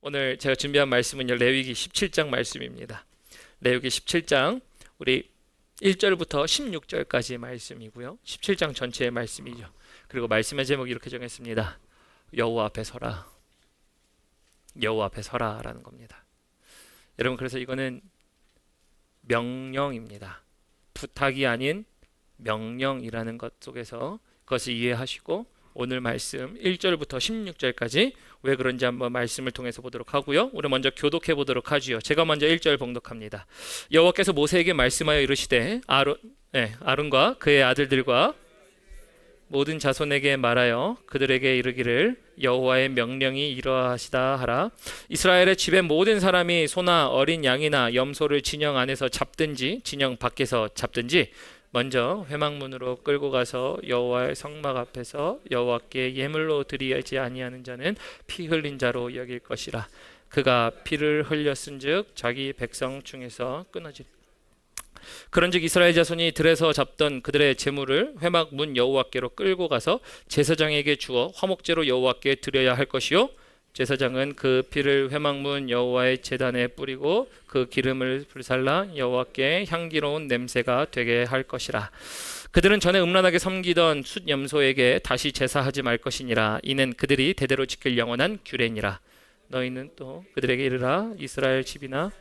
오늘 제가 준비한 말씀은요, 레위기 17장 말씀입니다. 레위기 17장 우리 1절부터 16절까지의 말씀이고요. 17장 전체의 말씀이죠. 그리고 말씀의 제목이 이렇게 정했습니다. 여호와 앞에 서라. 여호와 앞에 서라라는 겁니다. 여러분, 그래서 이거는 명령입니다. 부탁이 아닌 명령이라는 것 속에서 그것을 이해하시고 오늘 말씀 1절부터 16절까지 왜 그런지 한번 말씀을 통해서 보도록 하고요. 우리 먼저 교독해 보도록 하지요. 제가 먼저 1절 봉독합니다. 여호와께서 모세에게 말씀하여 이르시되 아론과 그의 아들들과 모든 자손에게 말하여 그들에게 이르기를 여호와의 명령이 이러하시다 하라. 이스라엘의 집의 모든 사람이 소나 어린 양이나 염소를 진영 안에서 잡든지 진영 밖에서 잡든지 먼저 회막문으로 끌고 가서 여호와의 성막 앞에서 여호와께 예물로 드리지 아니하는 자는 피 흘린 자로 여길 것이라. 그가 피를 흘렸은즉 자기 백성 중에서 끊어지리. 그런즉 이스라엘 자손이 들에서 잡던 그들의 제물을 회막 문 여호와께로 끌고 가서 제사장에게 주어 화목제로 여호와께 드려야 할 것이요, 제사장은 그 피를 회막문 여호와의 제단에 뿌리고 그 기름을 불살라 여호와께 향기로운 냄새가 되게 할 것이라. 그들은 전에 음란하게 섬기던 숫 염소에게 다시 제사하지 말 것이니라. 이는 그들이 대대로 지킬 영원한 규례니라. 너희는 또 그들에게 이르라. 이스라엘 집이나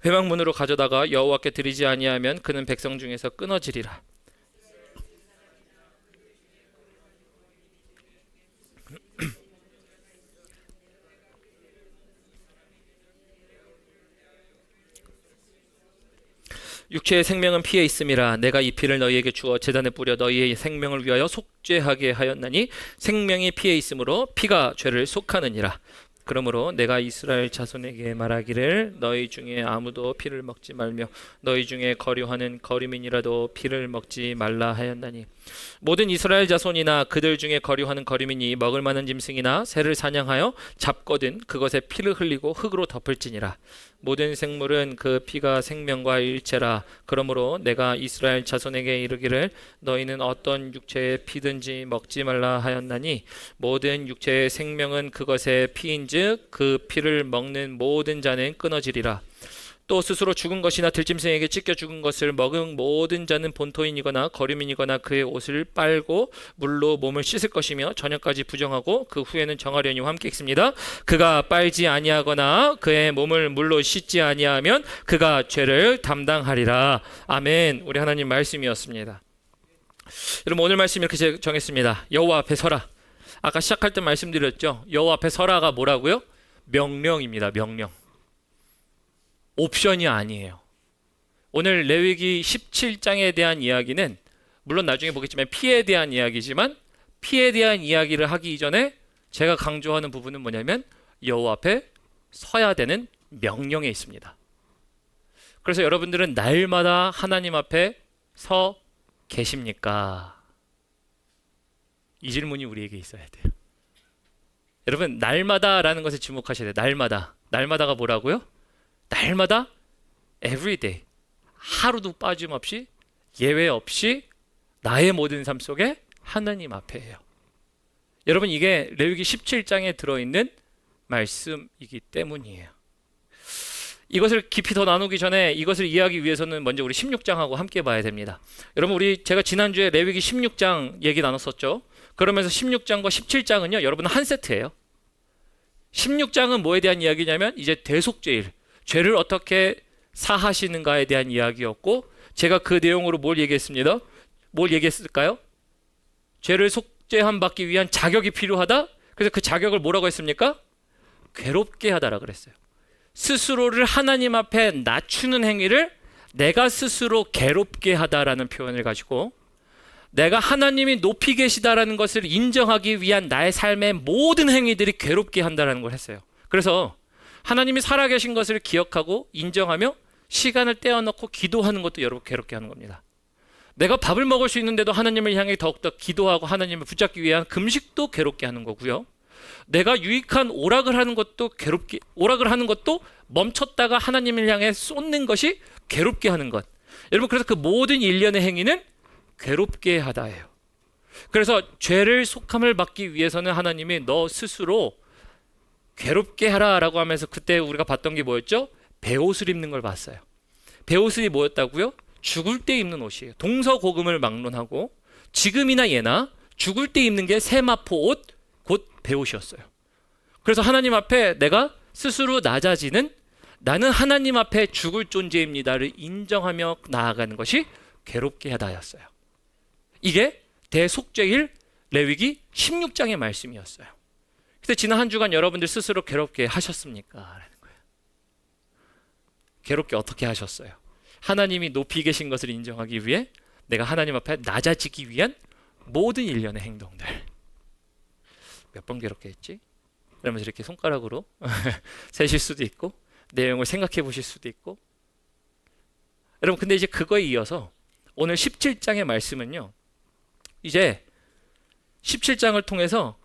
회막문으로 가져다가 여호와께 드리지 아니하면 그는 백성 중에서 끊어지리라. 육체의 생명은 피에 있음이라. 내가 이 피를 너희에게 주어 제단에 뿌려 너희의 생명을 위하여 속죄하게 하였나니 생명이 피에 있으므로 피가 죄를 속하느니라. 그러므로 내가 이스라엘 자손에게 말하기를 너희 중에 아무도 피를 먹지 말며 너희 중에 거류하는 거류민이라도 피를 먹지 말라 하였나니, 모든 이스라엘 자손이나 그들 중에 거류하는 거류민이 먹을 만한 짐승이나 새를 사냥하여 잡거든 그것에 피를 흘리고 흙으로 덮을지니라. 모든 생물은 그 피가 생명과 일체라. 그러므로 내가 이스라엘 자손에게 이르기를 너희는 어떤 육체의 피든지 먹지 말라 하였나니, 모든 육체의 생명은 그것의 피인즉 그 피를 먹는 모든 자는 끊어지리라. 또 스스로 죽은 것이나 들짐승에게 찢겨 죽은 것을 먹은 모든 자는 본토인이거나 거류민이거나 그의 옷을 빨고 물로 몸을 씻을 것이며 저녁까지 부정하고 그 후에는 정하려니와 함께 있습니다. 그가 빨지 아니하거나 그의 몸을 물로 씻지 아니하면 그가 죄를 담당하리라. 아멘. 우리 하나님 말씀이었습니다. 여러분, 오늘 말씀 이렇게 정했습니다. 여호와 앞에 서라. 아까 시작할 때 말씀드렸죠. 여호와 앞에 서라가 뭐라고요? 명령입니다. 명령. 옵션이 아니에요. 오늘 레위기 17장에 대한 이야기는 물론 나중에 보겠지만 피에 대한 이야기지만, 피에 대한 이야기를 하기 이전에 제가 강조하는 부분은 뭐냐면 여호와 앞에 서야 되는 명령에 있습니다. 그래서 여러분들은 날마다 하나님 앞에 서 계십니까? 이 질문이 우리에게 있어야 돼요. 여러분, 날마다라는 것에 주목하셔야 돼요. 날마다가 뭐라고요? 날마다 everyday, 하루도 빠짐없이 예외 없이 나의 모든 삶 속에 하나님 앞에예요. 여러분, 이게 레위기 17장에 들어있는 말씀이기 때문이에요. 이것을 깊이 더 나누기 전에 이것을 이해하기 위해서는 먼저 우리 16장하고 함께 봐야 됩니다. 여러분, 제가 지난주에 레위기 16장 얘기 나눴었죠. 그러면서 16장과 17장은요, 여러분 한 세트예요. 16장은 뭐에 대한 이야기냐면 이제 대속죄일, 죄를 어떻게 사하시는가에 대한 이야기였고, 제가 그 내용으로 뭘 얘기했습니다. 뭘 얘기했을까요? 죄를 속죄함 받기 위한 자격이 필요하다. 그래서 그 자격을 뭐라고 했습니까? 괴롭게 하다라 그랬어요. 스스로를 하나님 앞에 낮추는 행위를 내가 스스로 괴롭게 하다라는 표현을 가지고, 내가 하나님이 높이 계시다라는 것을 인정하기 위한 나의 삶의 모든 행위들이 괴롭게 한다라는 걸 했어요. 그래서 하나님이 살아계신 것을 기억하고 인정하며 시간을 떼어놓고 기도하는 것도 여러분 괴롭게 하는 겁니다. 내가 밥을 먹을 수 있는데도 하나님을 향해 더욱더 기도하고 하나님을 붙잡기 위한 금식도 괴롭게 하는 거고요. 내가 유익한 오락을 하는 것도 오락을 하는 것도 멈췄다가 하나님을 향해 쏟는 것이 괴롭게 하는 것. 여러분, 그래서 그 모든 일련의 행위는 괴롭게 하다예요. 그래서 죄를 속함을 받기 위해서는 하나님이 너 스스로 괴롭게 하라라고 하면서 그때 우리가 봤던 게 뭐였죠? 베옷을 입는 걸 봤어요. 베옷이 뭐였다고요? 죽을 때 입는 옷이에요. 동서고금을 막론하고 지금이나 예나 죽을 때 입는 게 세마포 옷, 곧 베옷이었어요. 그래서 하나님 앞에 내가 스스로 낮아지는, 나는 하나님 앞에 죽을 존재입니다를 인정하며 나아가는 것이 괴롭게 하다였어요. 이게 대속죄일 레위기 16장의 말씀이었어요. 근데 지난 한 주간 여러분들 스스로 괴롭게 하셨습니까? 라는 거예요. 괴롭게 어떻게 하셨어요? 하나님이 높이 계신 것을 인정하기 위해 내가 하나님 앞에 낮아지기 위한 모든 일련의 행동들. 몇 번 괴롭게 했지? 그러면서 이렇게 손가락으로 세실 수도 있고 내용을 생각해 보실 수도 있고. 여러분, 근데 이제 그거에 이어서 오늘 17장의 말씀은요, 이제 17장을 통해서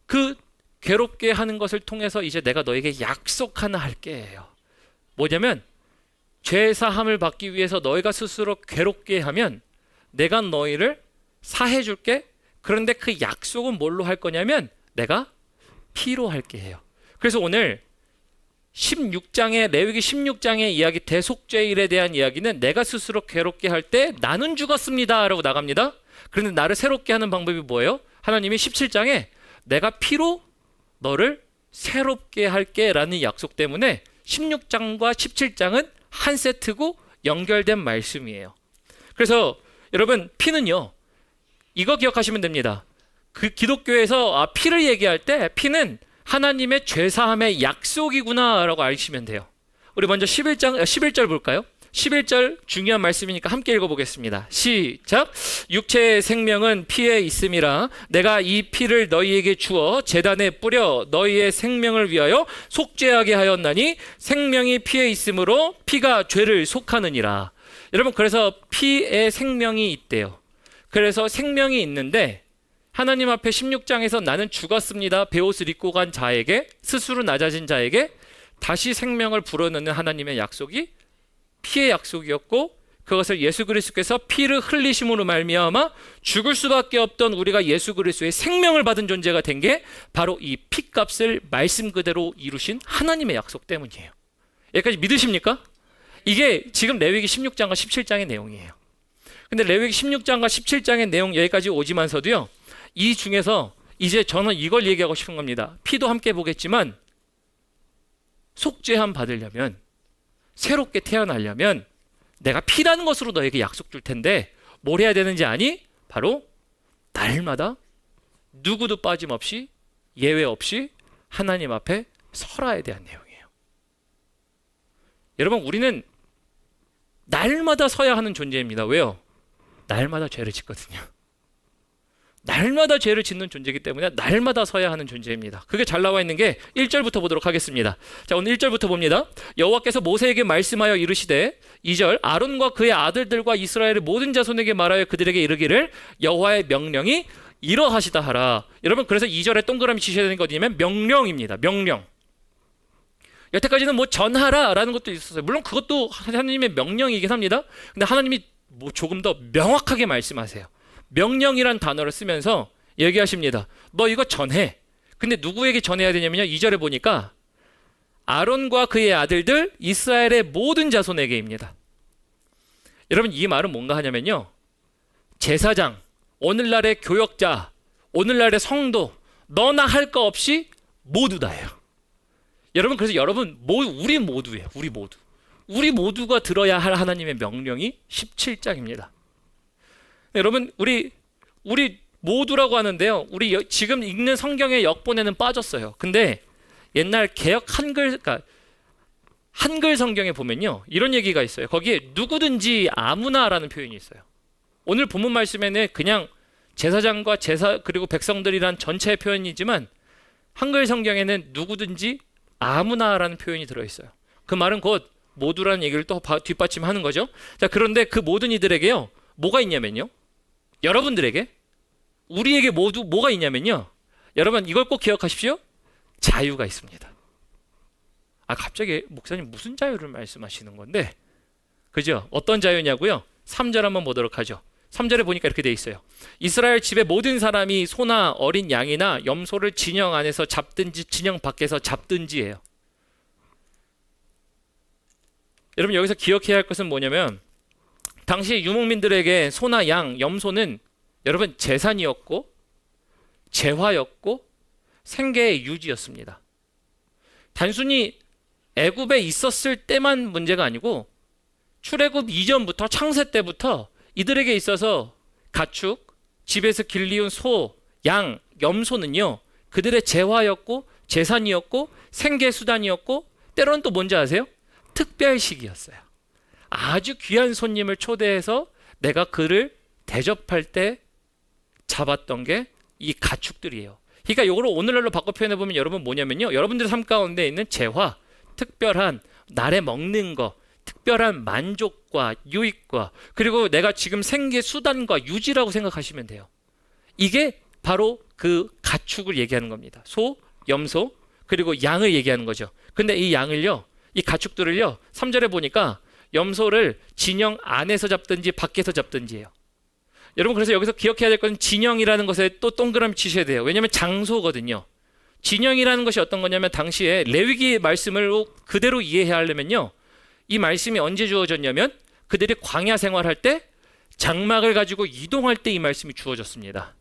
그 괴롭게 하는 것을 통해서 이제 내가 너에게 약속 하나 할게요. 뭐냐면 죄 사함을 받기 위해서 너희가 스스로 괴롭게 하면 내가 너희를 사해 줄게. 그런데 그 약속은 뭘로 할 거냐면 내가 피로 할게 해요. 그래서 오늘 16장의 레위기 16장의 이야기, 대속죄일에 대한 이야기는 내가 스스로 괴롭게 할 때 나는 죽었습니다 라고 나갑니다. 그런데 나를 새롭게 하는 방법이 뭐예요? 하나님이 17장에 내가 피로 너를 새롭게 할게 라는 약속 때문에 16장과 17장은 한 세트고 연결된 말씀이에요. 그래서 여러분, 피는요, 이거 기억하시면 됩니다. 그 기독교에서 피를 얘기할 때 피는 하나님의 죄사함의 약속이구나 라고 아시면 돼요. 우리 먼저 11절 볼까요? 11절 중요한 말씀이니까 함께 읽어보겠습니다. 시작. 육체의 생명은 피에 있음이라 내가 이 피를 너희에게 주어 제단에 뿌려 너희의 생명을 위하여 속죄하게 하였나니 생명이 피에 있으므로 피가 죄를 속하느니라. 여러분, 그래서 피에 생명이 있대요. 그래서 생명이 있는데 하나님 앞에 16장에서 나는 죽었습니다 베옷을 입고 간 자에게, 스스로 낮아진 자에게 다시 생명을 불어넣는 하나님의 약속이 피의 약속이었고, 그것을 예수 그리스도께서 피를 흘리심으로 말미암아 죽을 수밖에 없던 우리가 예수 그리스도의 생명을 받은 존재가 된 게 바로 이 피값을 말씀 그대로 이루신 하나님의 약속 때문이에요. 여기까지 믿으십니까? 이게 지금 레위기 16장과 17장의 내용이에요. 근데 레위기 16장과 17장의 내용 여기까지 오지만서도요, 이 중에서 이제 저는 이걸 얘기하고 싶은 겁니다. 피도 함께 보겠지만 속죄함 받으려면, 새롭게 태어나려면 내가 피라는 것으로 너에게 약속 줄 텐데 뭘 해야 되는지 아니? 바로 날마다 누구도 빠짐없이 예외 없이 하나님 앞에 설화에 대한 내용이에요. 여러분, 우리는 날마다 서야 하는 존재입니다. 왜요? 날마다 죄를 짓거든요. 날마다 죄를 짓는 존재이기 때문에 날마다 서야 하는 존재입니다. 그게 잘 나와 있는 게 1절부터 보도록 하겠습니다. 자, 오늘 1절부터 봅니다. 여호와께서 모세에게 말씀하여 이르시되, 2절, 아론과 그의 아들들과 이스라엘의 모든 자손에게 말하여 그들에게 이르기를 여호와의 명령이 이러하시다 하라. 여러분, 그래서 2절에 동그라미 치셔야 되는 게 어디냐면 명령입니다. 명령. 여태까지는 뭐 전하라 라는 것도 있었어요. 물론 그것도 하나님의 명령이긴 합니다. 근데 하나님이 뭐 조금 더 명확하게 말씀하세요. 명령이란 단어를 쓰면서 얘기하십니다. 너 이거 전해. 근데 누구에게 전해야 되냐면요, 2절에 보니까 아론과 그의 아들들 이스라엘의 모든 자손에게입니다. 여러분, 이 말은 뭔가 하냐면요, 제사장, 오늘날의 교역자, 오늘날의 성도, 너나 할 거 없이 모두 다예요. 여러분, 그래서 여러분 우리 모두예요. 우리 모두가 들어야 할 하나님의 명령이 17장입니다. 여러분, 우리 모두라고 하는데요, 우리 지금 읽는 성경의 역본에는 빠졌어요. 근데 옛날 개역 한글, 그러니까 한글 성경에 보면요, 이런 얘기가 있어요. 거기에 누구든지 아무나라는 표현이 있어요. 오늘 본문 말씀에는 그냥 제사장과 그리고 백성들이란 전체의 표현이지만 한글 성경에는 누구든지 아무나라는 표현이 들어있어요. 그 말은 곧 모두라는 얘기를 또 뒷받침하는 거죠. 자, 그런데 그 모든 이들에게요, 뭐가 있냐면요, 여러분들에게, 우리에게 모두 뭐가 있냐면요, 여러분 이걸 꼭 기억하십시오. 자유가 있습니다. 갑자기 목사님 무슨 자유를 말씀하시는 건데, 그죠? 어떤 자유냐고요? 3절 한번 보도록 하죠. 3절에 보니까 이렇게 돼 있어요. 이스라엘 집의 모든 사람이 소나 어린 양이나 염소를 진영 안에서 잡든지 진영 밖에서 잡든지예요. 여러분 여기서 기억해야 할 것은 뭐냐면 당시 유목민들에게 소나 양, 염소는 여러분 재산이었고 재화였고 생계의 유지였습니다. 단순히 애굽에 있었을 때만 문제가 아니고 출애굽 이전부터 창세 때부터 이들에게 있어서 가축, 집에서 길리운 소, 양, 염소는요 그들의 재화였고 재산이었고 생계 수단이었고 때로는 또 뭔지 아세요? 특별식이었어요. 아주 귀한 손님을 초대해서 내가 그를 대접할 때 잡았던 게 이 가축들이에요. 그러니까 이거를 오늘날로 바꿔 표현해 보면 여러분 뭐냐면요, 여러분들의 삶 가운데 있는 재화, 특별한 날에 먹는 거, 특별한 만족과 유익과 그리고 내가 지금 생계 수단과 유지라고 생각하시면 돼요. 이게 바로 그 가축을 얘기하는 겁니다. 소, 염소 그리고 양을 얘기하는 거죠. 근데 이 양을요, 이 가축들을요 3절에 보니까 염소를 진영 안에서 잡든지 밖에서 잡든지예요. 여러분 그래서 여기서 기억해야 될 건 진영이라는 것에 또 동그라미 치셔야 돼요. 왜냐하면 장소거든요. 진영이라는 것이 어떤 거냐면 당시에 레위기 말씀을 그대로 이해해야 하려면요, 이 말씀이 언제 주어졌냐면 그들이 광야 생활할 때 장막을 가지고 이동할 때 이 말씀이 주어졌습니다.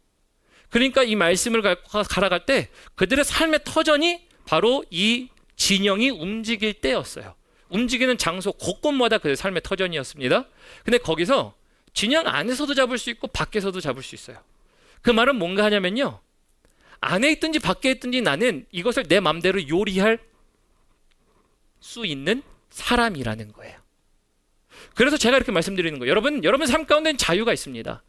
그러니까 이 말씀을 갈아갈 때 그들의 삶의 터전이 바로 이 진영이 움직일 때였어요. 움직이는 장소 곳곳마다 그들의 삶의 터전이었습니다. 근데 거기서 진영 안에서도 잡을 수 있고 밖에서도 잡을 수 있어요. 그 말은 뭔가 하냐면요, 안에 있든지 밖에 있든지 나는 이것을 내 마음대로 요리할 수 있는 사람이라는 거예요. 그래서 제가 이렇게 말씀드리는 거예요. 여러분 삶 가운데는 자유가 있습니다.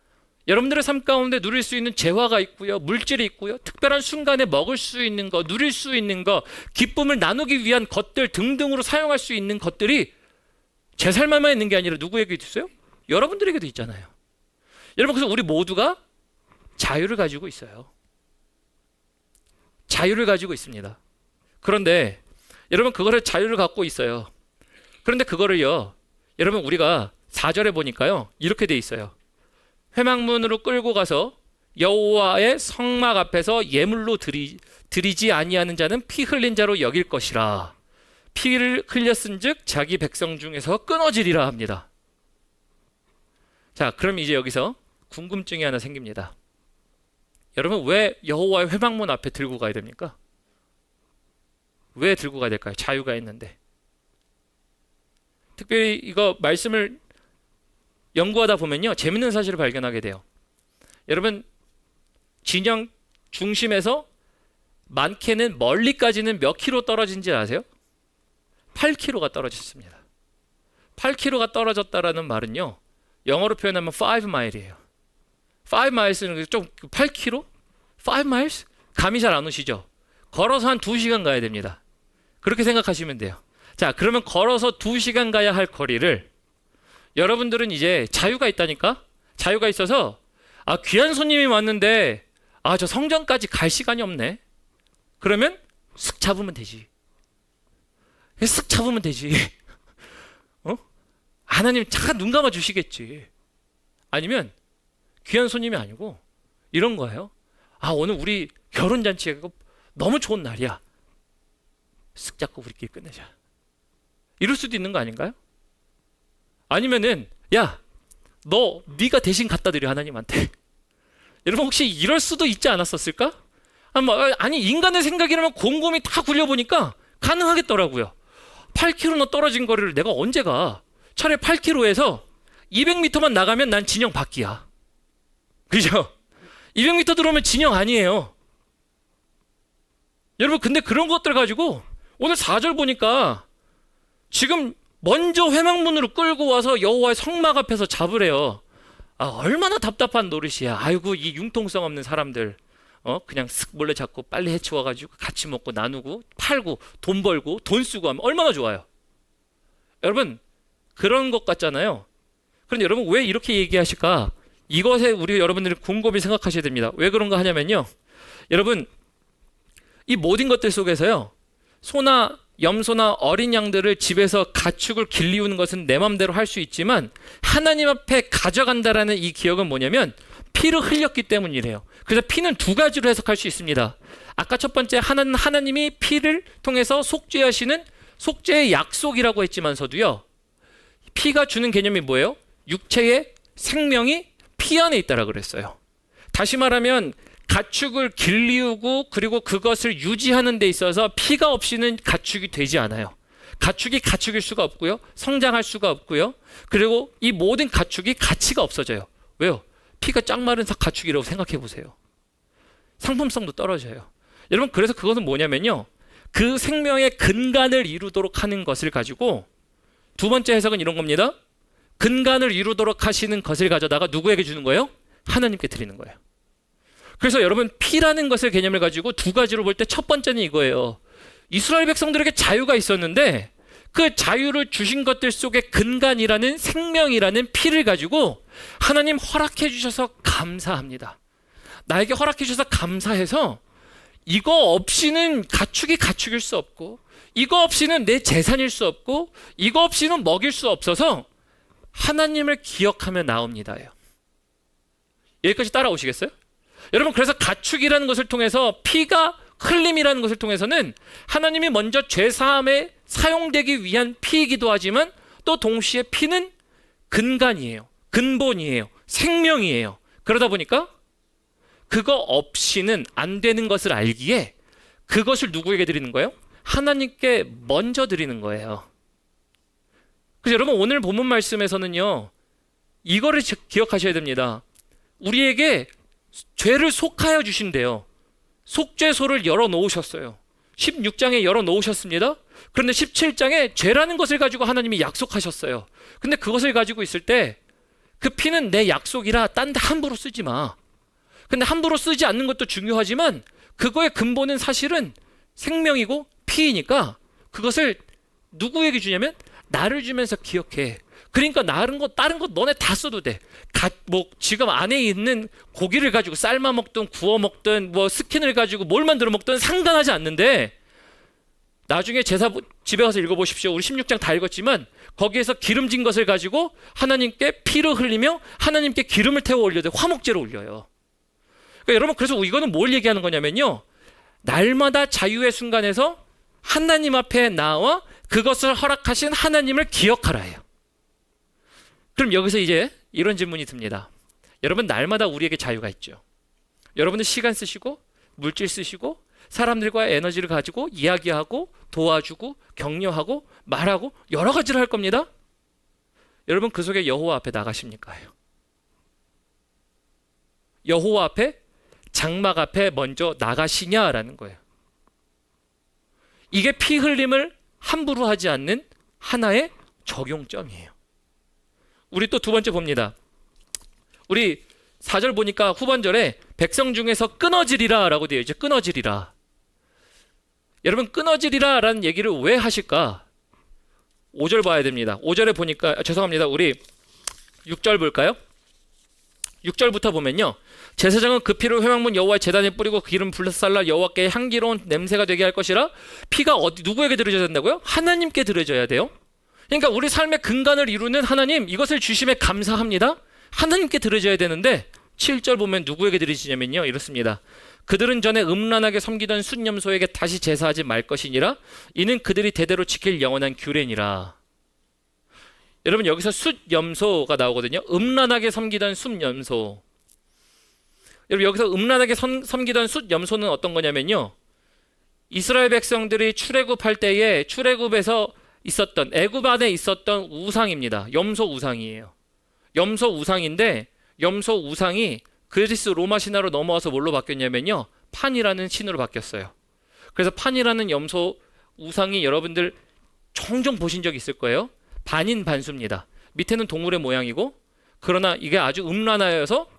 여러분들의 삶 가운데 누릴 수 있는 재화가 있고요, 물질이 있고요, 특별한 순간에 먹을 수 있는 거, 누릴 수 있는 거, 기쁨을 나누기 위한 것들 등등으로 사용할 수 있는 것들이 제 삶에만 있는 게 아니라 누구에게도 있어요? 여러분들에게도 있잖아요. 여러분 그래서 우리 모두가 자유를 가지고 있어요. 자유를 가지고 있습니다. 그런데 여러분 그거를 자유를 갖고 있어요. 그런데 그거를요, 여러분 우리가 4절에 보니까요 이렇게 돼 있어요. 회막문으로 끌고 가서 여호와의 성막 앞에서 예물로 드리지 아니하는 자는 피 흘린 자로 여길 것이라. 피를 흘렸은즉 자기 백성 중에서 끊어지리라 합니다. 자, 그럼 이제 여기서 궁금증이 하나 생깁니다. 여러분 왜 여호와의 회막문 앞에 들고 가야 됩니까? 왜 들고 가야 될까요? 자유가 있는데. 특별히 이거 말씀을 연구하다 보면요 재밌는 사실을 발견하게 돼요. 여러분 진영 중심에서 많게는 멀리까지는 몇 킬로 떨어진지 아세요? 8킬로가 떨어졌습니다. 8킬로가 떨어졌다라는 말은요 영어로 표현하면 5마일이에요. 5마일스는 좀 8킬로? 5마일스? 감이 잘 안 오시죠? 걸어서 한 2시간 가야 됩니다. 그렇게 생각하시면 돼요. 자, 그러면 걸어서 2시간 가야 할 거리를 여러분들은 이제 자유가 있다니까? 자유가 있어서 귀한 손님이 왔는데 저 성전까지 갈 시간이 없네. 그러면 쓱 잡으면 되지. 쓱 잡으면 되지. 하나님 잠깐 눈 감아 주시겠지. 아니면 귀한 손님이 아니고 이런 거예요. 오늘 우리 결혼잔치가 너무 좋은 날이야. 쓱 잡고 우리끼리 끝내자. 이럴 수도 있는 거 아닌가요? 아니면은 네가 대신 갖다 드려 하나님한테. 여러분 혹시 이럴 수도 있지 않았었을까? 아니 인간의 생각이라면 곰곰이 다 굴려보니까 가능하겠더라고요. 8km나 떨어진 거리를 내가 언제 가? 차라리 8km에서 200m만 나가면 난 진영 밖이야. 그죠? 200m 들어오면 진영 아니에요. 여러분 근데 그런 것들 가지고 오늘 4절 보니까 지금 먼저 회막문으로 끌고 와서 여호와의 성막 앞에서 잡으래요. 얼마나 답답한 노릇이야. 아이고 이 융통성 없는 사람들 그냥 쓱 몰래 잡고 빨리 해치워가지고 같이 먹고 나누고 팔고 돈 벌고 돈 쓰고 하면 얼마나 좋아요. 여러분 그런 것 같잖아요. 그런데 여러분 왜 이렇게 얘기하실까? 이것에 우리 여러분들이 곰곰이 생각하셔야 됩니다. 왜 그런가 하냐면요, 여러분 이 모든 것들 속에서요 소나 염소나 어린 양들을 집에서 가축을 길리우는 것은 내 맘대로 할 수 있지만 하나님 앞에 가져간다라는 이 기억은 뭐냐면 피를 흘렸기 때문이래요. 그래서 피는 두 가지로 해석할 수 있습니다. 아까 첫 번째 하나님이 피를 통해서 속죄하시는 속죄의 약속이라고 했지만서도요, 피가 주는 개념이 뭐예요? 육체의 생명이 피 안에 있다라 그랬어요. 다시 말하면 가축을 길리우고 그리고 그것을 유지하는 데 있어서 피가 없이는 가축이 되지 않아요. 가축이 가축일 수가 없고요, 성장할 수가 없고요, 그리고 이 모든 가축이 가치가 없어져요. 왜요? 피가 짱 마른 가축이라고 생각해 보세요. 상품성도 떨어져요. 여러분, 그래서 그것은 뭐냐면요, 그 생명의 근간을 이루도록 하는 것을 가지고, 두 번째 해석은 이런 겁니다. 근간을 이루도록 하시는 것을 가져다가 누구에게 주는 거예요? 하나님께 드리는 거예요. 그래서 여러분, 피라는 것을 개념을 가지고 두 가지로 볼 때 첫 번째는 이거예요. 이스라엘 백성들에게 자유가 있었는데 그 자유를 주신 것들 속에 근간이라는 생명이라는 피를 가지고 하나님 허락해 주셔서 감사합니다. 나에게 허락해 주셔서 감사해서 이거 없이는 가축이 가축일 수 없고 이거 없이는 내 재산일 수 없고 이거 없이는 먹일 수 없어서 하나님을 기억하며 나옵니다요. 여기까지 따라오시겠어요? 여러분, 그래서 가축이라는 것을 통해서 피가 흘림이라는 것을 통해서는 하나님이 먼저 죄사함에 사용되기 위한 피이기도 하지만 또 동시에 피는 근간이에요. 근본이에요. 생명이에요. 그러다 보니까 그거 없이는 안 되는 것을 알기에 그것을 누구에게 드리는 거예요? 하나님께 먼저 드리는 거예요. 그래서 여러분, 오늘 본문 말씀에서는요, 이거를 기억하셔야 됩니다. 우리에게 죄를 속하여 주신대요. 속죄소를 열어놓으셨어요. 16장에 열어놓으셨습니다. 그런데 17장에 죄라는 것을 가지고 하나님이 약속하셨어요. 근데 그것을 가지고 있을 때 그 피는 내 약속이라 딴 데 함부로 쓰지 마. 근데 함부로 쓰지 않는 것도 중요하지만 그거의 근본은 사실은 생명이고 피이니까 그것을 누구에게 주냐면 나를 주면서 기억해. 그러니까 다른 것 너네 다 써도 돼. 지금 안에 있는 고기를 가지고 삶아 먹든 구워 먹든 뭐 스킨을 가지고 뭘 만들어 먹든 상관하지 않는데, 나중에 제사 집에 가서 읽어보십시오. 우리 16장 다 읽었지만 거기에서 기름진 것을 가지고 하나님께 피를 흘리며 하나님께 기름을 태워 올려야 돼. 화목제로 올려요. 그러니까 여러분, 그래서 이거는 뭘 얘기하는 거냐면요, 날마다 자유의 순간에서 하나님 앞에 나와 그것을 허락하신 하나님을 기억하라예요. 그럼 여기서 이제 이런 질문이 듭니다. 여러분, 날마다 우리에게 자유가 있죠. 여러분은 시간 쓰시고 물질 쓰시고 사람들과 에너지를 가지고 이야기하고 도와주고 격려하고 말하고 여러 가지를 할 겁니다. 여러분, 그 속에 여호와 앞에 나가십니까? 여호와 앞에, 장막 앞에 먼저 나가시냐라는 거예요. 이게 피 흘림을 함부로 하지 않는 하나의 적용점이에요. 우리 또 두 번째 봅니다. 우리 4절 보니까 후반절에 백성 중에서 끊어지리라 라고 되어 있죠. 끊어지리라. 여러분, 끊어지리라 라는 얘기를 왜 하실까? 5절 봐야 됩니다. 5절에 보니까, 죄송합니다. 우리 6절 볼까요? 6절부터 보면요, 제사장은 그 피를 회막문 여호와의 제단에 뿌리고 그 기름 불살라 여호와께 향기로운 냄새가 되게 할 것이라. 피가 누구에게 드려져야 된다고요? 하나님께 드려져야 돼요. 그러니까 우리 삶의 근간을 이루는 하나님, 이것을 주심에 감사합니다. 하나님께 드려져야 되는데 7절 보면 누구에게 드리시냐면요, 이렇습니다. 그들은 전에 음란하게 섬기던 숫염소에게 다시 제사하지 말 것이니라. 이는 그들이 대대로 지킬 영원한 규례니라. 여러분, 여기서 숫염소가 나오거든요. 음란하게 섬기던 숫염소. 여러분, 여기서 음란하게 섬기던 숫염소는 어떤 거냐면요, 이스라엘 백성들이 출애굽할 때에 출애굽에서 있었던, 애굽 안에 있었던 우상입니다. 염소 우상이에요. 염소 우상인데, 염소 우상이 그리스 로마 신화로 넘어와서 뭘로 바뀌었냐면요, 판이라는 신으로 바뀌었어요. 그래서 판이라는 염소 우상이 여러분들 종종 보신 적 있을 거예요. 반인 반수입니다. 밑에는 동물의 모양이고, 그러나 이게 아주 음란하여서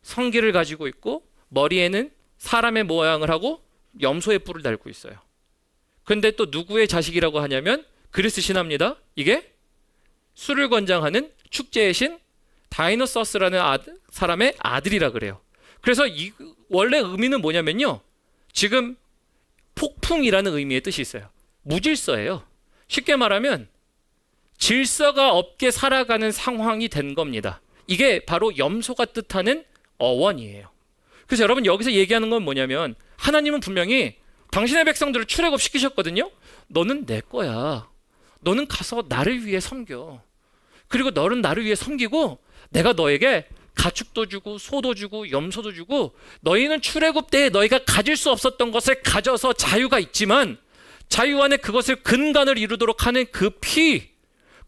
성기를 가지고 있고 머리에는 사람의 모양을 하고 염소의 뿔을 달고 있어요. 근데 또 누구의 자식이라고 하냐면 그리스 신화입니다. 이게 술을 권장하는 축제의 신 다이노서스라는 사람의 아들이라 그래요. 그래서 원래 의미는 뭐냐면요, 지금 폭풍이라는 의미의 뜻이 있어요. 무질서예요. 쉽게 말하면 질서가 없게 살아가는 상황이 된 겁니다. 이게 바로 염소가 뜻하는 어원이에요. 그래서 여러분 여기서 얘기하는 건 뭐냐면 하나님은 분명히 당신의 백성들을 출애굽시키셨거든요. 너는 내 거야. 너는 가서 나를 위해 섬겨. 그리고 너는 나를 위해 섬기고 내가 너에게 가축도 주고 소도 주고 염소도 주고 너희는 출애굽 때에 너희가 가질 수 없었던 것을 가져서 자유가 있지만 자유 안에 그것을 근간을 이루도록 하는 그 피,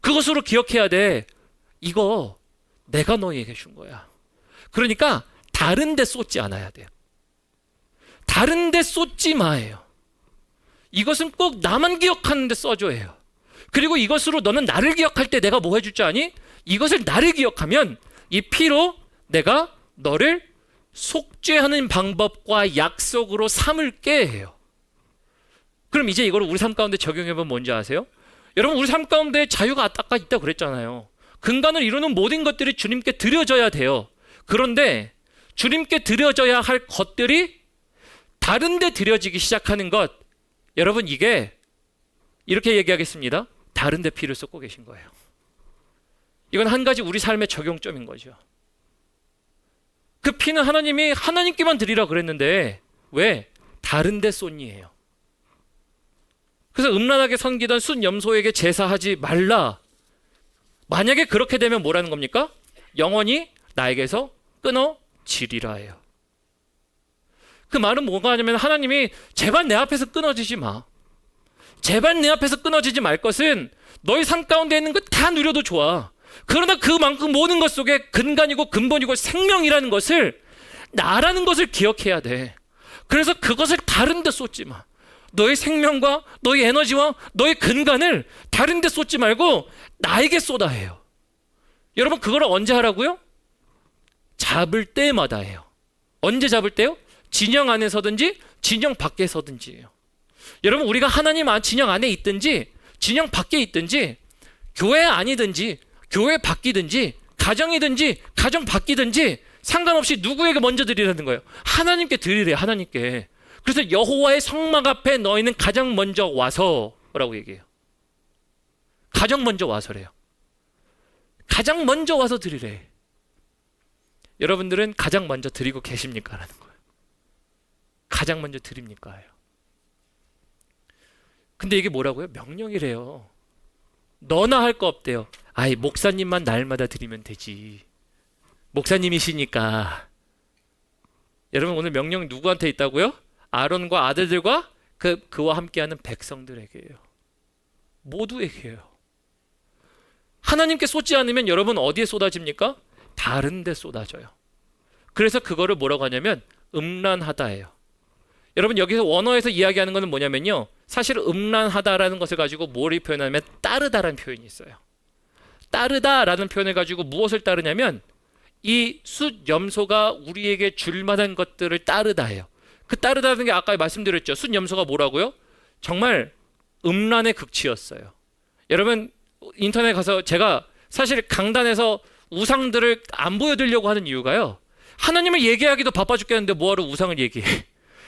그것으로 기억해야 돼. 이거 내가 너희에게 준 거야. 그러니까 다른 데 쏟지 않아야 돼요. 다른 데 쏟지 마예요. 이것은 꼭 나만 기억하는 데 써줘야 해요. 그리고 이것으로 너는 나를 기억할 때 내가 뭐 해줄 줄 아니? 이것을 나를 기억하면 이 피로 내가 너를 속죄하는 방법과 약속으로 삼을게 해요. 그럼 이제 이걸 우리 삶 가운데 적용해보면 뭔지 아세요? 여러분 우리 삶 가운데 자유가 아까 있다고 그랬잖아요. 근간을 이루는 모든 것들이 주님께 드려져야 돼요. 그런데 주님께 드려져야 할 것들이 다른 데 드려지기 시작하는 것, 여러분 이게 이렇게 얘기하겠습니다. 다른 데 피를 쏟고 계신 거예요. 이건 한 가지 우리 삶의 적용점인 거죠. 그 피는 하나님이 하나님께만 드리라 그랬는데 왜? 다른 데 쏟니예요. 그래서 음란하게 섬기던 순염소에게 제사하지 말라. 만약에 그렇게 되면 뭐라는 겁니까? 영원히 나에게서 끊어지리라 해요. 그 말은 뭐가 하냐면 하나님이 제발 내 앞에서 끊어지지 마. 제발 내 앞에서 끊어지지 말 것은 너희 삶 가운데 있는 거 다 누려도 좋아. 그러나 그만큼 모든 것 속에 근간이고 근본이고 생명이라는 것을 나라는 것을 기억해야 돼. 그래서 그것을 다른 데 쏟지 마. 너의 생명과 너의 에너지와 너의 근간을 다른 데 쏟지 말고 나에게 쏟아 해요. 여러분 그걸 언제 하라고요? 잡을 때마다 해요. 언제 잡을 때요? 진영 안에서든지 진영 밖에서든지예요. 여러분 우리가 하나님 진영 안에 있든지 진영 밖에 있든지 교회 아니든지 교회 밖이든지 가정이든지 가정 밖이든지 상관없이 누구에게 먼저 드리라는 거예요? 하나님께 드리래요. 하나님께. 그래서 여호와의 성막 앞에 너희는 가장 먼저 와서라고 얘기해요. 가장 먼저 와서래요. 가장 먼저 와서 드리래. 여러분들은 가장 먼저 드리고 계십니까? 라는 거예요. 가장 먼저 드립니까? 근데 이게 뭐라고요? 명령이래요. 너나 할 거 없대요. 아이 목사님만 날마다 드리면 되지. 목사님이시니까. 여러분 오늘 명령이 누구한테 있다고요? 아론과 아들들과 그와 함께하는 백성들에게요. 모두에게요. 하나님께 쏟지 않으면 여러분 어디에 쏟아집니까? 다른 데 쏟아져요. 그래서 그거를 뭐라고 하냐면 음란하다예요. 여러분 여기서 원어에서 이야기하는 것은 뭐냐면요. 사실 음란하다라는 것을 가지고 뭐를 표현하면 따르다라는 표현이 있어요. 따르다라는 표현을 가지고 무엇을 따르냐면 이 숫염소가 우리에게 줄 만한 것들을 따르다예요. 그 따르다는 게 아까 말씀드렸죠. 숫염소가 뭐라고요? 정말 음란의 극치였어요. 여러분 인터넷 가서 제가 사실 강단에서 우상들을 안 보여드리려고 하는 이유가요. 하나님을 얘기하기도 바빠 죽겠는데 뭐하러 우상을 얘기해.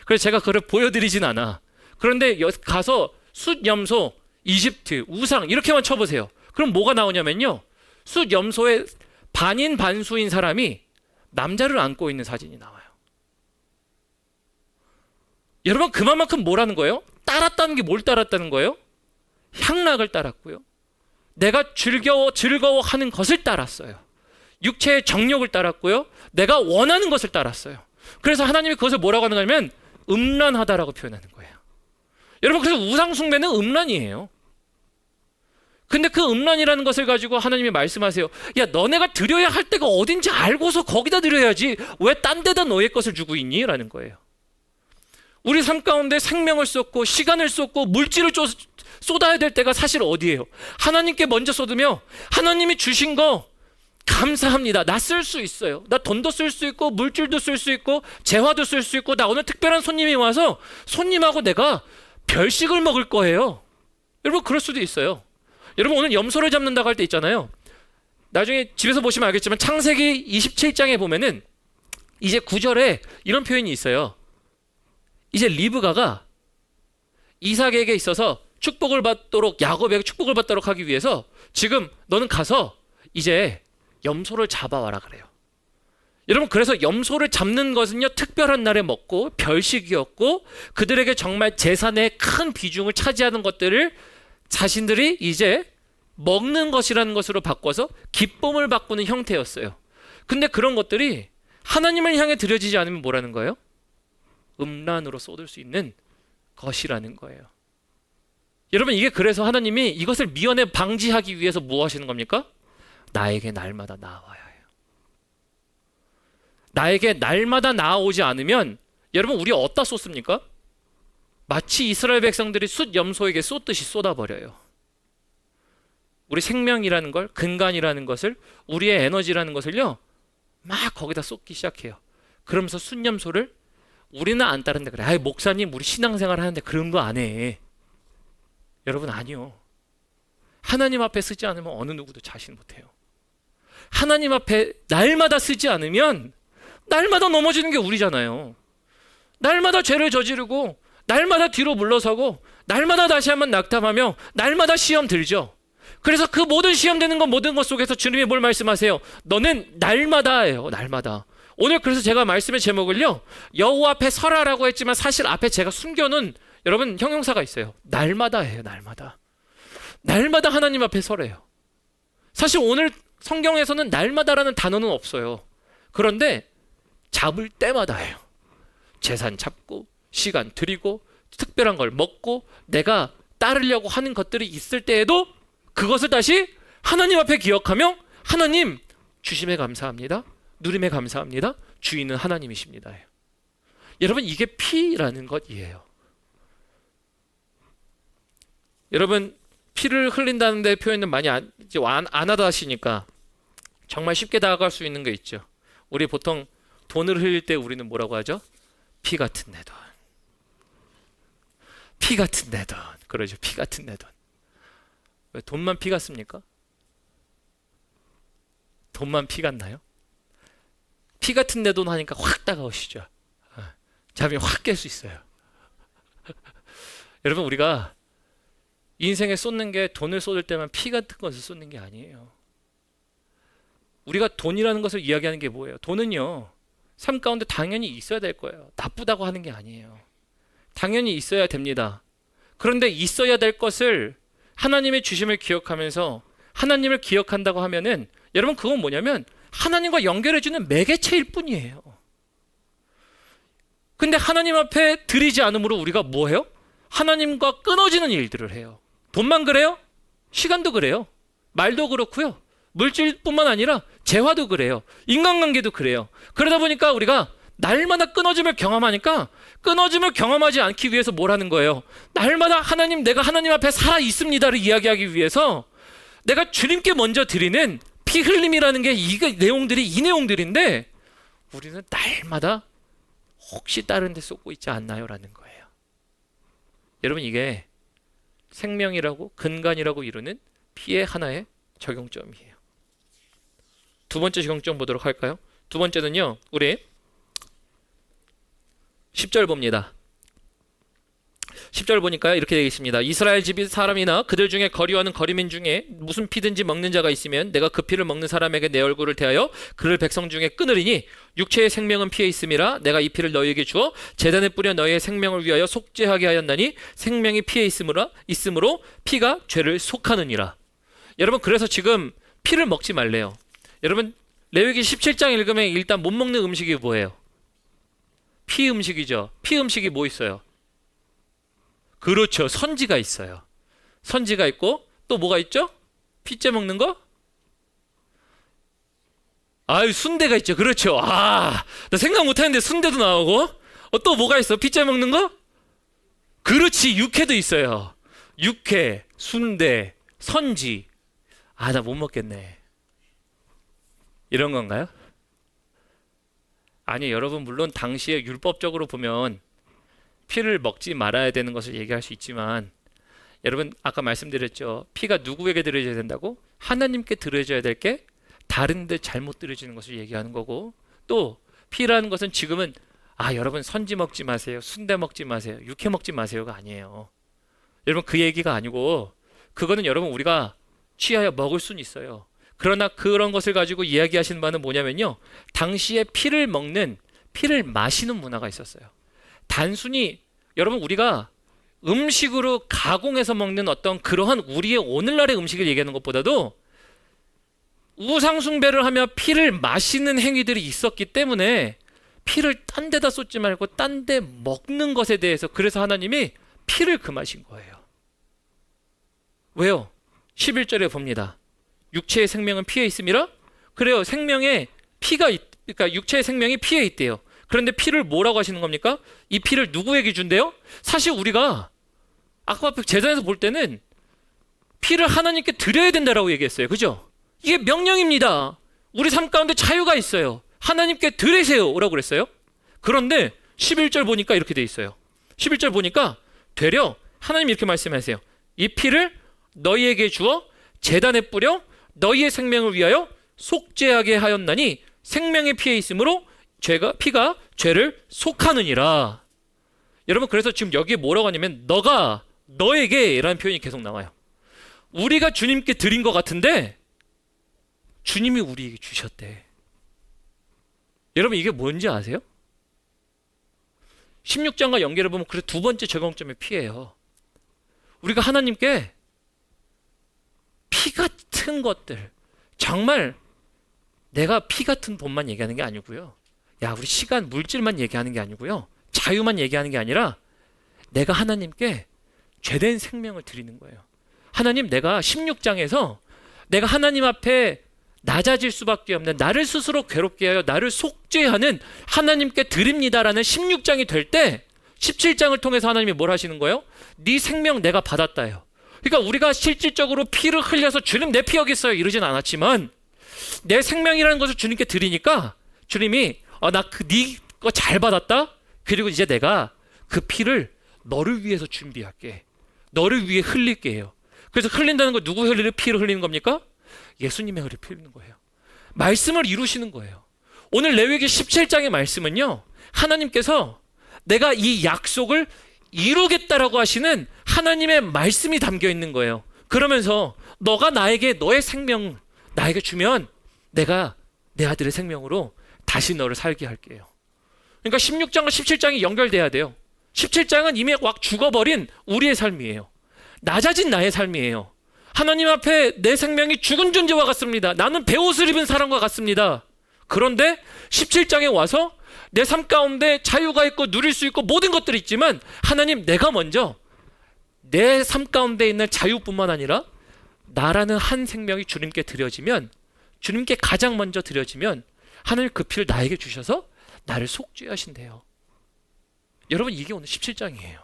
그래서 제가 그걸 보여드리진 않아. 그런데 가서 숫염소, 이집트, 우상 이렇게만 쳐보세요. 그럼 뭐가 나오냐면요. 숫염소의 반인 반수인 사람이 남자를 안고 있는 사진이 나와요. 여러분 그만큼 뭐라는 거예요? 따랐다는 게 뭘 따랐다는 거예요? 향락을 따랐고요. 내가 즐거워하는 것을 따랐어요. 육체의 정욕을 따랐고요. 내가 원하는 것을 따랐어요. 그래서 하나님이 그것을 뭐라고 하느냐면 음란하다라고 표현하는 거예요. 여러분 그래서 우상 숭배는 음란이에요. 근데 그 음란이라는 것을 가지고 하나님이 말씀하세요. 야 너네가 드려야 할 때가 어딘지 알고서 거기다 드려야지 왜 딴 데다 너의 것을 주고 있니? 라는 거예요. 우리 삶 가운데 생명을 쏟고 시간을 쏟고 물질을 쏟아야 될 때가 사실 어디예요? 하나님께 먼저 쏟으며 하나님이 주신 거 감사합니다. 나 쓸 수 있어요. 나 돈도 쓸 수 있고 물질도 쓸 수 있고 재화도 쓸 수 있고 나 오늘 특별한 손님이 와서 손님하고 내가 별식을 먹을 거예요. 여러분 그럴 수도 있어요. 여러분 오늘 염소를 잡는다고 할 때 있잖아요. 나중에 집에서 보시면 알겠지만 창세기 27장에 보면은 이제 9절에 이런 표현이 있어요. 이제 리브가가 이삭에게 있어서 축복을 받도록, 야곱에게 축복을 받도록 하기 위해서 지금 너는 가서 이제 염소를 잡아와라 그래요. 여러분, 그래서 염소를 잡는 것은요, 특별한 날에 먹고 별식이었고, 그들에게 정말 재산의 큰 비중을 차지하는 것들을 자신들이 이제 먹는 것이라는 것으로 바꿔서 기쁨을 바꾸는 형태였어요. 근데 그런 것들이 하나님을 향해 드려지지 않으면 뭐라는 거예요? 음란으로 쏟을 수 있는 것이라는 거예요. 여러분, 이게 그래서 하나님이 이것을 미연에 방지하기 위해서 뭐 하시는 겁니까? 나에게 날마다 나와야 해요. 나에게 날마다 나아오지 않으면 여러분, 우리 어디다 쏟습니까? 마치 이스라엘 백성들이 숫 염소에게 쏟듯이 쏟아버려요. 우리 생명이라는 걸, 근간이라는 것을, 우리의 에너지라는 것을요, 막 거기다 쏟기 시작해요. 그러면서 숫염소를 우리는 안 따른다 그래. 아이, 목사님 우리 신앙생활 하는데 그런 거 안 해. 여러분, 아니요. 하나님 앞에 쓰지 않으면 어느 누구도 자신 못해요. 하나님 앞에 날마다 쓰지 않으면 날마다 넘어지는 게 우리잖아요. 날마다 죄를 저지르고, 날마다 뒤로 물러서고, 날마다 다시 한번 낙담하며, 날마다 시험 들죠. 그래서 그 모든 시험 되는 것, 모든 것 속에서 주님이 뭘 말씀하세요? 너는 날마다예요. 날마다. 오늘 그래서 제가 말씀의 제목을요, 여호와 앞에 서라라고 했지만 사실 앞에 제가 숨겨놓은 여러분 형용사가 있어요. 날마다예요. 날마다. 날마다 하나님 앞에 서래요. 사실 오늘 성경에서는 날마다라는 단어는 없어요. 그런데 잡을 때마다예요. 재산 잡고, 시간 들이고, 특별한 걸 먹고, 내가 따르려고 하는 것들이 있을 때에도 그것을 다시 하나님 앞에 기억하며, 하나님 주심에 감사합니다, 누림에 감사합니다, 주인은 하나님이십니다. 여러분, 이게 피라는 것이에요. 여러분, 피를 흘린다는 데 표현을 많이 안 하다 하시니까 정말 쉽게 다가갈 수 있는 게 있죠. 우리 보통 돈을 흘릴 때 우리는 뭐라고 하죠? 피 같은 내 돈. 피 같은 내 돈. 그러죠. 피 같은 내 돈. 왜 돈만 피 같습니까? 돈만 피 같나요? 피 같은 내 돈 하니까 확 다가오시죠. 잠이 확 깰 수 있어요. 여러분, 우리가 인생에 쏟는 게 돈을 쏟을 때만 피 같은 것을 쏟는 게 아니에요. 우리가 돈이라는 것을 이야기하는 게 뭐예요? 돈은요, 삶 가운데 당연히 있어야 될 거예요. 나쁘다고 하는 게 아니에요. 당연히 있어야 됩니다. 그런데 있어야 될 것을 하나님의 주심을 기억하면서 하나님을 기억한다고 하면은 여러분, 그건 뭐냐면 하나님과 연결해주는 매개체일 뿐이에요. 근데 하나님 앞에 드리지 않으므로 우리가 뭐 해요? 하나님과 끊어지는 일들을 해요. 돈만 그래요? 시간도 그래요. 말도 그렇고요. 물질뿐만 아니라 재화도 그래요. 인간관계도 그래요. 그러다 보니까 우리가 날마다 끊어짐을 경험하니까 끊어짐을 경험하지 않기 위해서 뭘 하는 거예요? 날마다 하나님, 내가 하나님 앞에 살아 있습니다를 이야기하기 위해서 내가 주님께 먼저 드리는 피 흘림이라는 게 이 내용들인데 우리는 날마다 혹시 다른 데 쏟고 있지 않나요? 라는 거예요. 여러분, 이게 생명이라고, 근간이라고 이루는 피의 하나의 적용점이에요. 두 번째 적용점 보도록 할까요? 두 번째는요, 우리 10절 봅니다. 10절 보니까요, 이렇게 되어 있습니다. 이스라엘 집이 사람이나 그들 중에 거류하는 거류민 중에 무슨 피든지 먹는 자가 있으면 내가 그 피를 먹는 사람에게 내 얼굴을 대하여 그를 백성 중에 끊으리니 육체의 생명은 피에 있음이라. 내가 이 피를 너희에게 주어 제단에 뿌려 너희의 생명을 위하여 속죄하게 하였나니 생명이 피에 있으므로 피가 죄를 속하느니라. 여러분, 그래서 지금 피를 먹지 말래요. 여러분, 레위기 17장 읽으면 일단 못 먹는 음식이 뭐예요? 피 음식이죠. 피 음식이 뭐 있어요? 그렇죠. 선지가 있어요. 선지가 있고 또 뭐가 있죠? 피째 먹는 거? 아유, 순대가 있죠. 그렇죠. 나 생각 못했는데 순대도 나오고. 또 뭐가 있어? 피째 먹는 거? 그렇지. 육회도 있어요. 육회, 순대, 선지. 나 못 먹겠네. 이런 건가요? 아니, 여러분, 물론 당시에 율법적으로 보면 피를 먹지 말아야 되는 것을 얘기할 수 있지만, 여러분, 아까 말씀드렸죠. 피가 누구에게 드려져야 된다고? 하나님께 드려져야 될 게 다른데 잘못 드려지는 것을 얘기하는 거고, 또 피라는 것은 지금은 여러분, 선지 먹지 마세요, 순대 먹지 마세요, 육회 먹지 마세요가 아니에요. 여러분 그 얘기가 아니고 그거는 여러분 우리가 취하여 먹을 수는 있어요. 그러나 그런 것을 가지고 이야기하시는 바는 뭐냐면요. 당시에 피를 먹는, 피를 마시는 문화가 있었어요. 단순히 여러분 우리가 음식으로 가공해서 먹는 어떤 그러한 우리의 오늘날의 음식을 얘기하는 것보다도 우상숭배를 하며 피를 마시는 행위들이 있었기 때문에 피를 딴 데다 쏟지 말고 딴 데 먹는 것에 대해서 그래서 하나님이 피를 금하신 거예요. 왜요? 11절에 봅니다. 육체의 생명은 피에 있음이라? 그래요. 생명에 피가 그러니까 육체의 생명이 피에 있대요. 그런데 피를 뭐라고 하시는 겁니까? 이 피를 누구에게 준대요? 사실 우리가 아까 제단에서 볼 때는 피를 하나님께 드려야 된다라고 얘기했어요. 그죠? 이게 명령입니다. 우리 삶 가운데 자유가 있어요. 하나님께 드리세요 라고 그랬어요. 그런데 11절 보니까 이렇게 돼 있어요. 11절 보니까 되려 하나님이 이렇게 말씀하세요. 이 피를 너희에게 주어 제단에 뿌려 너희의 생명을 위하여 속죄하게 하였나니 생명의 피에 있으므로 피가 죄를 속하느니라. 여러분 그래서 지금 여기에 뭐라고 하냐면 너가 너에게 라는 표현이 계속 나와요. 우리가 주님께 드린 것 같은데 주님이 우리에게 주셨대. 여러분 이게 뭔지 아세요? 16장과 연결해 보면 그래 두 번째 적용점의 피예요. 우리가 하나님께 피 같은 것들, 정말 내가 피 같은 돈만 얘기하는 게 아니고요. 야, 우리 시간, 물질만 얘기하는 게 아니고요. 자유만 얘기하는 게 아니라 내가 하나님께 죄된 생명을 드리는 거예요. 하나님, 내가 16장에서 내가 하나님 앞에 낮아질 수밖에 없는 나를 스스로 괴롭게 하여 나를 속죄하는 하나님께 드립니다라는 16장이 될 때 17장을 통해서 하나님이 뭘 하시는 거예요? 네 생명 내가 받았다요. 그러니까 우리가 실질적으로 피를 흘려서 주님 내 피 여기 있어요 이러진 않았지만 내 생명이라는 것을 주님께 드리니까 주님이 나 네 거 잘 받았다. 그리고 이제 내가 그 피를 너를 위해서 준비할게. 너를 위해 흘릴게 해요. 그래서 흘린다는 거 누구 피를 흘리는 겁니까? 예수님의 피를 흘리는 거예요. 말씀을 이루시는 거예요. 오늘 레위기 17장의 말씀은요. 하나님께서 내가 이 약속을 이루겠다라고 하시는 하나님의 말씀이 담겨 있는 거예요. 그러면서 너가 나에게 너의 생명 나에게 주면 내가 내 아들의 생명으로 다시 너를 살게 할게요. 그러니까 16장과 17장이 연결돼야 돼요. 17장은 이미 확 죽어버린 우리의 삶이에요. 낮아진 나의 삶이에요. 하나님 앞에 내 생명이 죽은 존재와 같습니다. 나는 베옷을 입은 사람과 같습니다. 그런데 17장에 와서 내 삶 가운데 자유가 있고 누릴 수 있고 모든 것들이 있지만 하나님 내가 먼저 내 삶 가운데 있는 자유뿐만 아니라 나라는 한 생명이 주님께 드려지면 주님께 가장 먼저 드려지면 하나님 그 피를 나에게 주셔서 나를 속죄하신대요. 여러분 이게 오늘 17장이에요.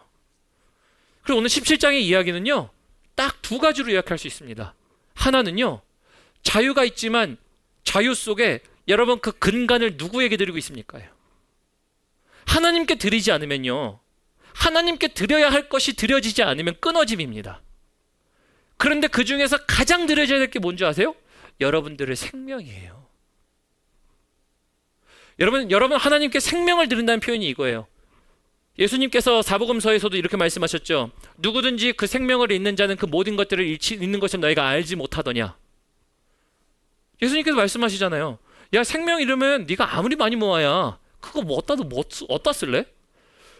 그리고 오늘 17장의 이야기는요. 딱 두 가지로 요약할 수 있습니다. 하나는요. 자유가 있지만 자유 속에 여러분 그 근간을 누구에게 드리고 있습니까? 하나님께 드리지 않으면요. 하나님께 드려야 할 것이 드려지지 않으면 끊어짐입니다. 그런데 그 중에서 가장 드려져야 될 게 뭔지 아세요? 여러분들의 생명이에요. 여러분 하나님께 생명을 드린다는 표현이 이거예요. 예수님께서 사복음서에서도 이렇게 말씀하셨죠. 누구든지 그 생명을 잃는 자는 그 모든 것들을 잃는 것을 너희가 알지 못하더냐. 예수님께서 말씀하시잖아요. 야 생명 잃으면 네가 아무리 많이 모아야 그거 어디다 쓸래?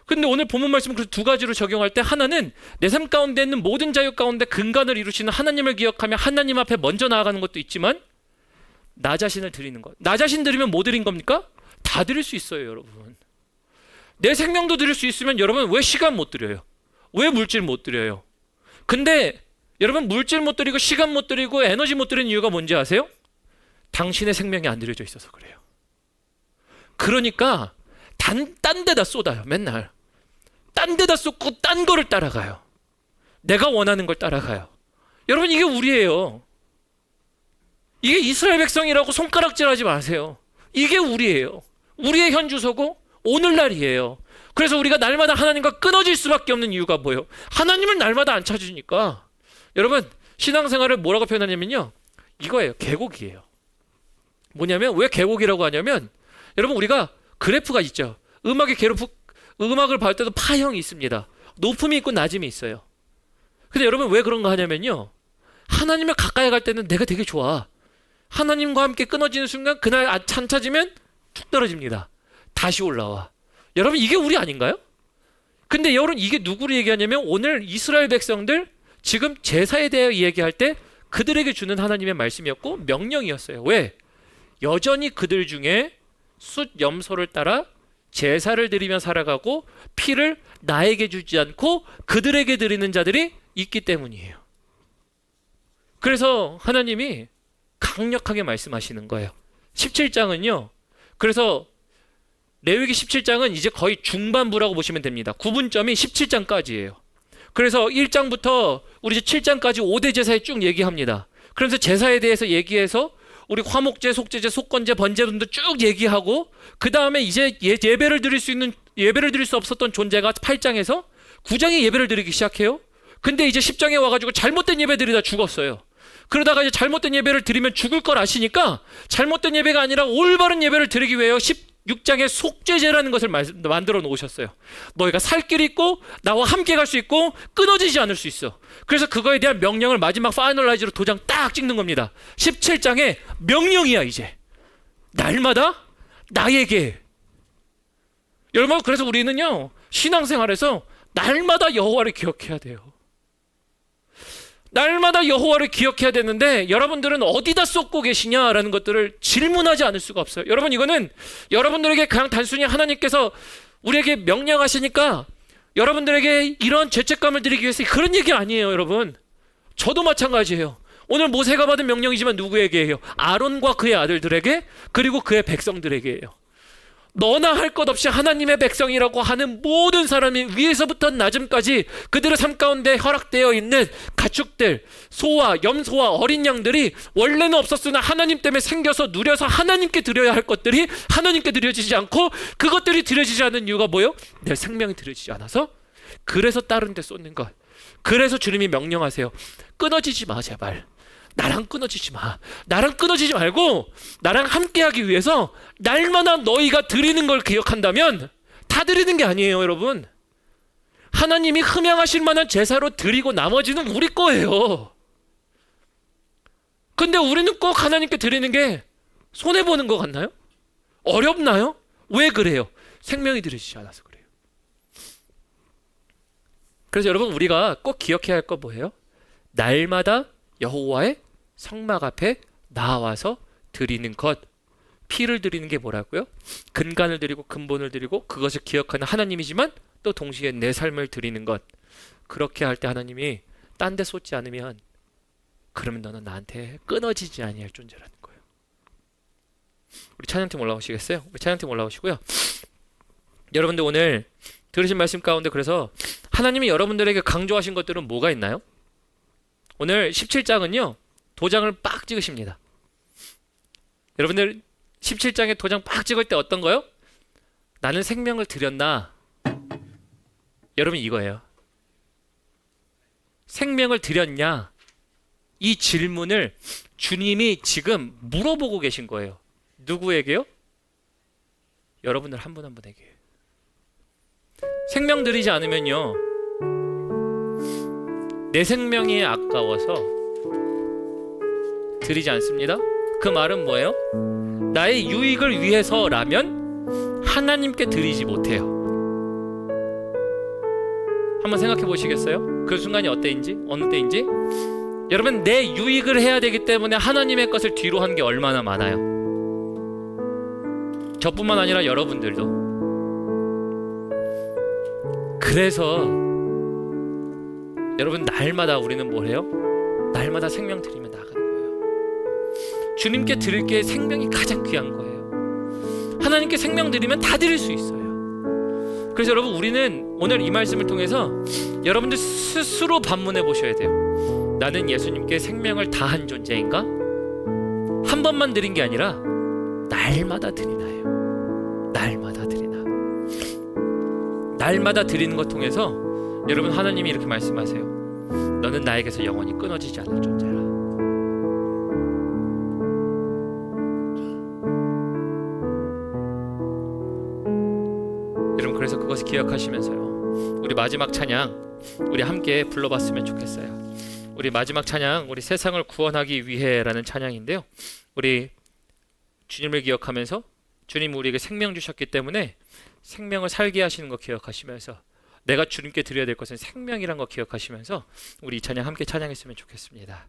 근데 오늘 본문 말씀은 그 두 가지로 적용할 때 하나는 내 삶 가운데 있는 모든 자유 가운데 근간을 이루시는 하나님을 기억하며 하나님 앞에 먼저 나아가는 것도 있지만 나 자신을 드리는 것. 나 자신 드리면 뭐 드린 겁니까? 다 드릴 수 있어요 여러분. 내 생명도 드릴 수 있으면 여러분 왜 시간 못 드려요? 왜 물질 못 드려요? 근데 여러분 물질 못 드리고 시간 못 드리고 에너지 못 드리는 이유가 뭔지 아세요? 당신의 생명이 안 드려져 있어서 그래요. 그러니까 딴 데다 쏟아요. 맨날 딴 데다 쏟고 딴 거를 따라가요. 내가 원하는 걸 따라가요. 여러분 이게 우리예요. 이게 이스라엘 백성이라고 손가락질하지 마세요. 이게 우리예요. 우리의 현주소고 오늘날이에요. 그래서 우리가 날마다 하나님과 끊어질 수밖에 없는 이유가 뭐예요? 하나님을 날마다 안 찾으니까. 여러분 신앙생활을 뭐라고 표현하냐면요. 이거예요. 계곡이에요. 뭐냐면 왜 계곡이라고 하냐면 여러분 우리가 그래프가 있죠. 음악을 볼 때도 파형이 있습니다. 높음이 있고 낮음이 있어요. 근데 여러분 왜 그런가 하냐면요, 하나님을 가까이 갈 때는 내가 되게 좋아. 하나님과 함께 끊어지는 순간 그날 안 찾으면 툭 떨어집니다. 다시 올라와. 여러분 이게 우리 아닌가요? 근데 여러분 이게 누구를 얘기하냐면 오늘 이스라엘 백성들 지금 제사에 대해 이야기할 때 그들에게 주는 하나님의 말씀이었고 명령이었어요. 왜? 여전히 그들 중에 숫 염소를 따라 제사를 드리며 살아가고 피를 나에게 주지 않고 그들에게 드리는 자들이 있기 때문이에요. 그래서 하나님이 강력하게 말씀하시는 거예요. 17장은요. 그래서 레위기 17장은 이제 거의 중반부라고 보시면 됩니다. 구분점이 17장까지예요. 그래서 1장부터 우리 7장까지 5대 제사에 쭉 얘기합니다. 그래서 제사에 대해서 얘기해서 우리 화목제, 속죄제, 속건제, 번제 등도 쭉 얘기하고 그 다음에 이제 예배를 드릴 수 없었던 존재가 8장에서 9장에 예배를 드리기 시작해요. 근데 이제 10장에 와가지고 잘못된 예배 드리다 죽었어요. 그러다가 이제 잘못된 예배를 드리면 죽을 걸 아시니까 잘못된 예배가 아니라 올바른 예배를 드리기 위해 16장에 속죄제라는 것을 만들어 놓으셨어요. 너희가 살 길이 있고 나와 함께 갈 수 있고 끊어지지 않을 수 있어. 그래서 그거에 대한 명령을 마지막 파이널라이즈로 도장 딱 찍는 겁니다. 17장에 명령이야. 이제 날마다 나에게. 여러분 그래서 우리는요 신앙생활에서 날마다 여호와를 기억해야 돼요. 날마다 여호와를 기억해야 되는데 여러분들은 어디다 쏟고 계시냐라는 것들을 질문하지 않을 수가 없어요. 여러분 이거는 여러분들에게 그냥 단순히 하나님께서 우리에게 명령하시니까 여러분들에게 이런 죄책감을 드리기 위해서 그런 얘기 아니에요. 여러분 저도 마찬가지예요. 오늘 모세가 받은 명령이지만 누구에게예요? 아론과 그의 아들들에게 그리고 그의 백성들에게예요. 너나 할 것 없이 하나님의 백성이라고 하는 모든 사람이 위에서부터 낮음까지 그들의 삶 가운데 허락되어 있는 가축들, 소와 염소와 어린 양들이 원래는 없었으나 하나님 때문에 생겨서 누려서 하나님께 드려야 할 것들이 하나님께 드려지지 않고 그것들이 드려지지 않는 이유가 뭐예요? 내 생명이 드려지지 않아서. 그래서 다른 데 쏟는 것. 그래서 주님이 명령하세요. 끊어지지 마 제발. 나랑 끊어지지 마. 나랑 끊어지지 말고 나랑 함께하기 위해서 날마다 너희가 드리는 걸 기억한다면 다 드리는 게 아니에요. 여러분 하나님이 흠양하실 만한 제사로 드리고 나머지는 우리 거예요. 근데 우리는 꼭 하나님께 드리는 게 손해보는 것 같나요? 어렵나요? 왜 그래요? 생명이 드려지지 않아서 그래요. 그래서 여러분 우리가 꼭 기억해야 할 거 뭐예요? 날마다 여호와의 성막 앞에 나와서 드리는 것. 피를 드리는 게 뭐라고요? 근간을 드리고 근본을 드리고 그것을 기억하는 하나님이지만 또 동시에 내 삶을 드리는 것. 그렇게 할 때 하나님이 딴 데 쏟지 않으면 그러면 너는 나한테 끊어지지 아니할 존재라는 거예요. 우리 찬양팀 올라오시겠어요? 우리 찬양팀 올라오시고요. 여러분들 오늘 들으신 말씀 가운데 그래서 하나님이 여러분들에게 강조하신 것들은 뭐가 있나요? 오늘 17장은요 도장을 빡 찍으십니다. 여러분들 17장에 도장 빡 찍을 때 어떤 거요? 나는 생명을 드렸나? 여러분 이거예요. 생명을 드렸냐? 이 질문을 주님이 지금 물어보고 계신 거예요. 누구에게요? 여러분들 한 분 한 분에게. 생명 드리지 않으면요 내 생명이 아까워서 드리지 않습니다. 그 말은 뭐예요? 나의 유익을 위해서라면 하나님께 드리지 못해요. 한번 생각해 보시겠어요? 그 순간이 어느 때인지? 여러분 내 유익을 해야 되기 때문에 하나님의 것을 뒤로 한 게 얼마나 많아요. 저뿐만 아니라 여러분들도. 그래서 여러분 날마다 우리는 뭘 해요? 날마다 생명 드리며 나가는 거예요. 주님께 드릴 게 생명이 가장 귀한 거예요. 하나님께 생명 드리면 다 드릴 수 있어요. 그래서 여러분 우리는 오늘 이 말씀을 통해서 여러분들 스스로 반문해 보셔야 돼요. 나는 예수님께 생명을 다한 존재인가? 한 번만 드린 게 아니라 날마다 드리나요? 날마다 드리나? 날마다 드리는 것 통해서 여러분 하나님이 이렇게 말씀하세요. 너는 나에게서 영원히 끊어지지 않을 존재라. 여러분 그래서 그것을 기억하시면서요 우리 마지막 찬양 우리 함께 불러봤으면 좋겠어요. 우리 마지막 찬양, 우리 세상을 구원하기 위해라는 찬양인데요. 우리 주님을 기억하면서 주님 우리에게 생명 주셨기 때문에 생명을 살게 하시는 거 기억하시면서 내가 주님께 드려야 될 것은 생명이란 거 기억하시면서 우리 이 찬양 함께 찬양했으면 좋겠습니다.